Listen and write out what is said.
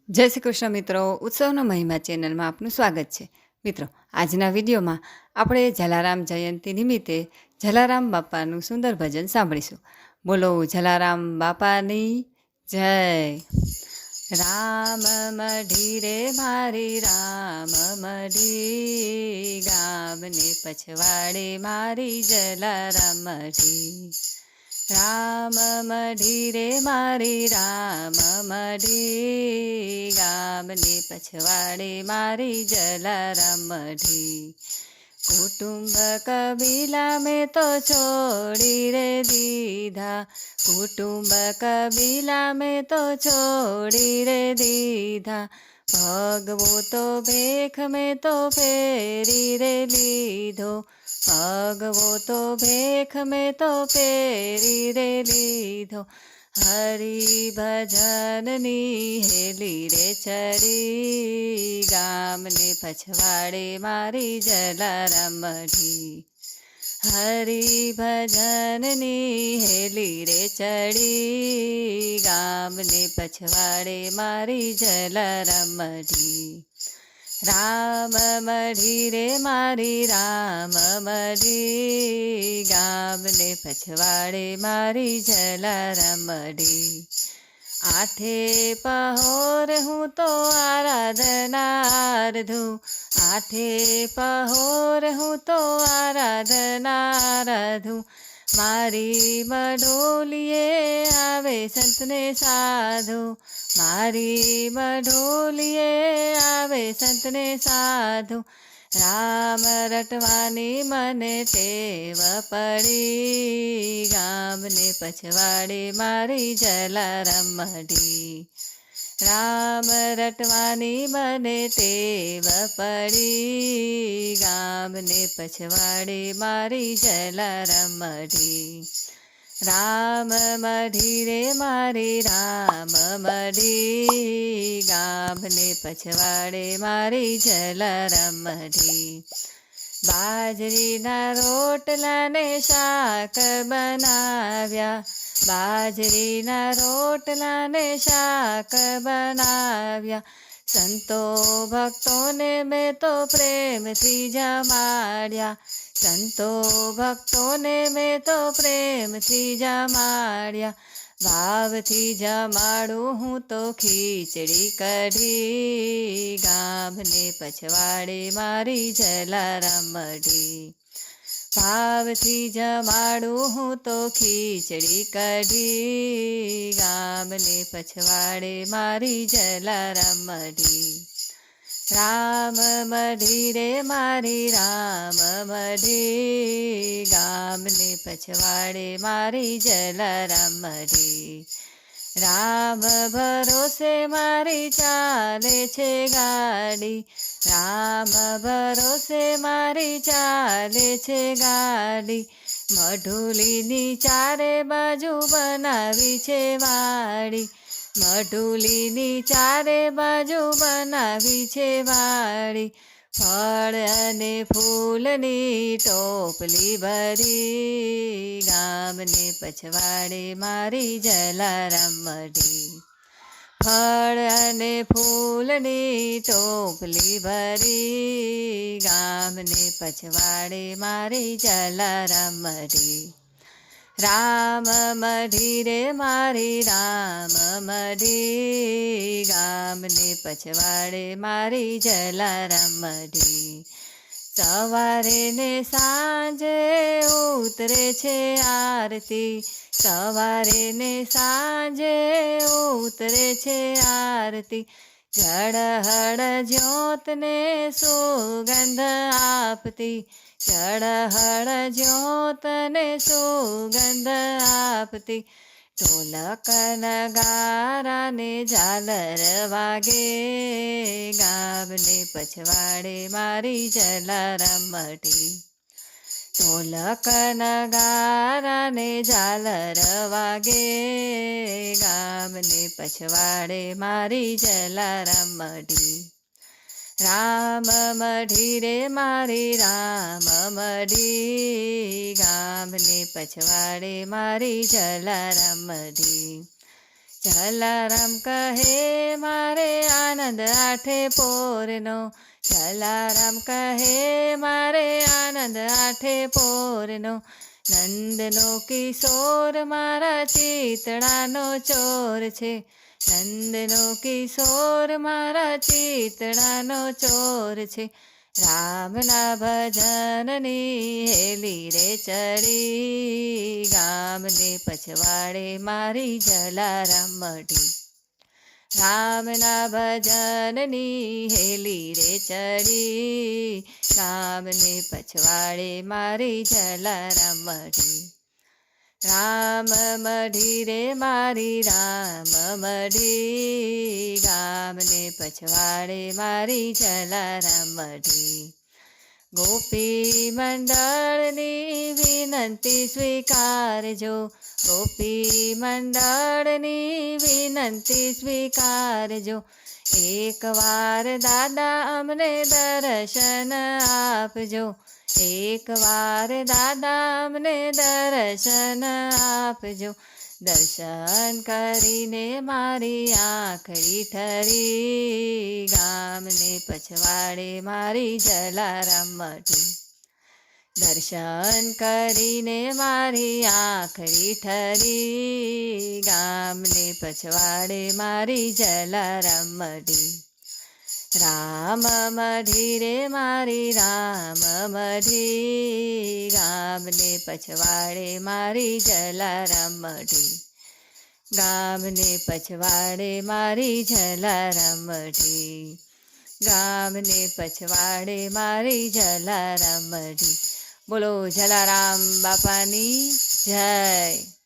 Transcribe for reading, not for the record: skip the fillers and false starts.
જય શ્રી કૃષ્ણ મિત્રો, ઉત્સવનો મહિમા ચેનલમાં આપનું સ્વાગત છે. મિત્રો, આજના વિડીયોમાં આપણે જલારામ જયંતિ નિમિત્તે જલારામ બાપાનું સુંદર ભજન સાંભળીશું. બોલો જલારામ બાપાની જય. રામ મઢી રે મારી રામ મઢી, ગામને પછવાડે મારી જલારામ મઢી. રામ મઢી રે મારી રામ મઢી, ગામને પછવાડે મારી જલારામ મઢી. કુટુંબ કબીલા મેં તો છોડી રે દીધા, કુટુંબ કબીલા મેં તો છોડી રે દીધા. ભગવો તો ભેખ મેં તો ફેરી રે લીધો, ભગવો તો ભેખ મેં તો ફેરી રે લીધો. હરિ ભજનની હેલી રે ચડી, ગામને પછવાડે મારી જલારામ મઢી. હરિ ભજનની હેલી રે ચડી, ગામને પછવાડે મારી જલારામ મઢી. રામ મઢી રે મારી રામ મઢી, ગામને પછવાડે મારી જલારામ મઢી. આઠે પહોર હું તો આરાધનાર્ધું, આઠે પહોર હું તો આરાધનાર્ધું. મારી મઢોલીએ આવે સંતને સાધુ, મારી મઢોલીએ આવે સંતને સાધુ. રામ રટવાની મને ટેવ પડી, ગામને પછવાડે મારી જલારામ મઢી. રામ રટવાની મને ટેવ પડી, ગામને પછવાડે મારી જલારામ મઢી. રામ મઢી રે મારી રામ મઢી, ગામને પછવાડે મારી જલારામ મઢી. બાજરીના રોટલાને શાક બનાવ્યા, બાજરીના રોટલાને શાક બનાવ્યા. સંતો ભક્તોને મેં તો પ્રેમથી જમાડ્યા, સંતો ભક્તોને મેં તો પ્રેમથી જમાડ્યા. ભાવથી જમાડું હું તો ખીચડી કઢી, ગામને પછવાડે મારી જલારામ મઢી. ભાવથી જમાડું હું તો ખીચડી કઢી, ગામને પછવાડે મારી જલારામ મઢી. રામ મઢી રે મારી રામ મઢી, ગામને પછવાડે મારી જલારામ મઢી. રામ ભરોસે મારી ચાલે છે ગાડી, રામ ભરોસે મારી ચાલે છે ગાડી. મઢુલીની ચારે બાજુ બનાવી છે વાડી, મઢુલીની ચારે બાજુ બનાવી છે વાડી. ફળ અને ફૂલની ટોપલી ભરી, ગામને પછવાડે મારી જલારામ મઢી. ફળ અને ફૂલની ટોપલી ભરી, ગામને પછવાડે મારી જલારામ મઢી. રામ મઢી રે મારી રામ મઢી, ગામને પછવાડે મારી જલારામ મઢી. સવારે ને સાંજે ઉતરે છે આરતી, સવારે ને સાંજે ઉતરે છે આરતી. ઝળહળ જ્યોતને સુગંધ આપતી, ઝળહળ જ્યોતને સુગંધ આપતી. ઢોલક નગારાને ઝાલર વાગે, ગામને પછવાડે મારી જલારામ મઢી. ઢોલક નગારાને ઝાલર વાગે, ગામને પછવાડે મારી જલારામ મઢી. રામ મઢી રે મારી રામ મઢી, ગામને પછવાડે મારી જલારામ મઢી. જલારામ કહે મારે આનંદ આઠે પોરનો, જલારામ કહે મારે આનંદ આઠે પોરનો, નંદનો કિશોર મારા ચિતડાનો ચોર છે, નંદનો કિશોર મારા ચિતડાનો ચોર છે, રામના ભજનની હેલી રે ચડી, ગામને પછવાડે મારી જલારામ મઢી, રામના ભજનની હેલી રે ચડી, ગામને પછવાડે મારી જલારામ મઢી, રામ મઢી રે મારી રામ મઢી, ગામને પછવાડે મારી જલારામ મઢી, ગોપી મંડળની વિનંતી સ્વીકારજો, ગોપી મંડળની વિનંતી સ્વીકારજો, એકવાર દાદા અમને દર્શન આપજો, એકવાર દાદા અમને દર્શન આપજો, દર્શન કરીને મારી આંખડી ઠરી, ગામને પછવાડે મારી જલારામ મઢી, દર્શન કરીને મારી આંખડી ઠરી, ગામને પછવાડે મારી જલારામ મઢી, રામ મઢી રે મારી રામ મઢી, ગામને પછવાડે મારી જલારામ મઢી, ગામને પછવાડે મારી જલારામ મઢી, ગામને પછવાડે મારી જલારામ મઢી. બોલો જલારામ બાપાની જય.